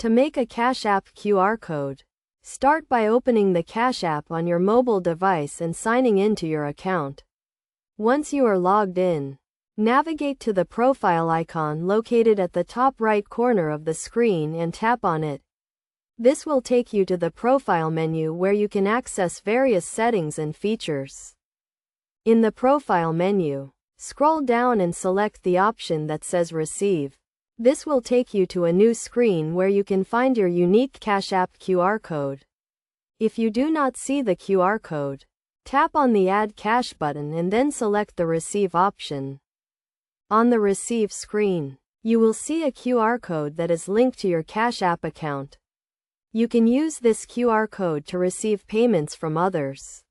To make a Cash App QR code, start by opening the Cash App on your mobile device and signing into your account. Once you are logged in, navigate to the profile icon located at the top right corner of the screen and tap on it. This will take you to the profile menu where you can access various settings and features. In the profile menu, scroll down and select the option that says Receive. This will take you to a new screen where you can find your unique Cash App QR code. If you do not see the QR code, tap on the Add Cash button and then select the Receive option. On the Receive screen, you will see a QR code that is linked to your Cash App account. You can use this QR code to receive payments from others.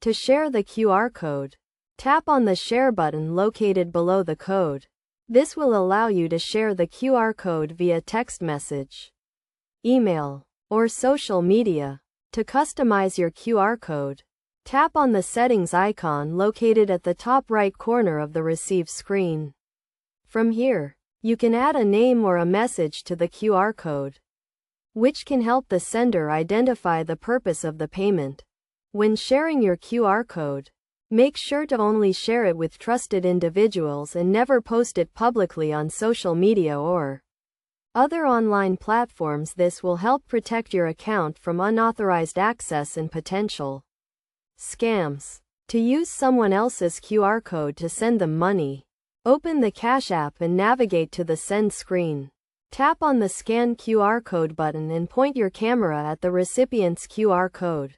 To share the QR code, tap on the Share button located below the code. This will allow you to share the QR code via text message, email, or social media. To customize your QR code, tap on the settings icon located at the top right corner of the Receive screen. From here, you can add a name or a message to the QR code, which can help the sender identify the purpose of the payment. When sharing your QR code, make sure to only share it with trusted individuals and never post it publicly on social media or other online platforms. This will help protect your account from unauthorized access and potential scams. To use someone else's QR code to send them money, open the Cash App and navigate to the Send screen. Tap on the Scan QR code button and point your camera at the recipient's QR code.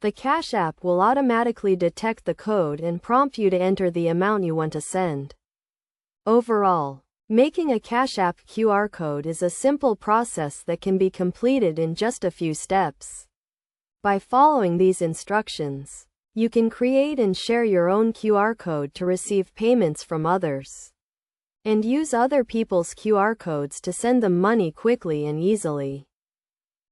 The Cash App will automatically detect the code and prompt you to enter the amount you want to send. Overall, making a Cash App QR code is a simple process that can be completed in just a few steps. By following these instructions, you can create and share your own QR code to receive payments from others, and use other people's QR codes to send them money quickly and easily.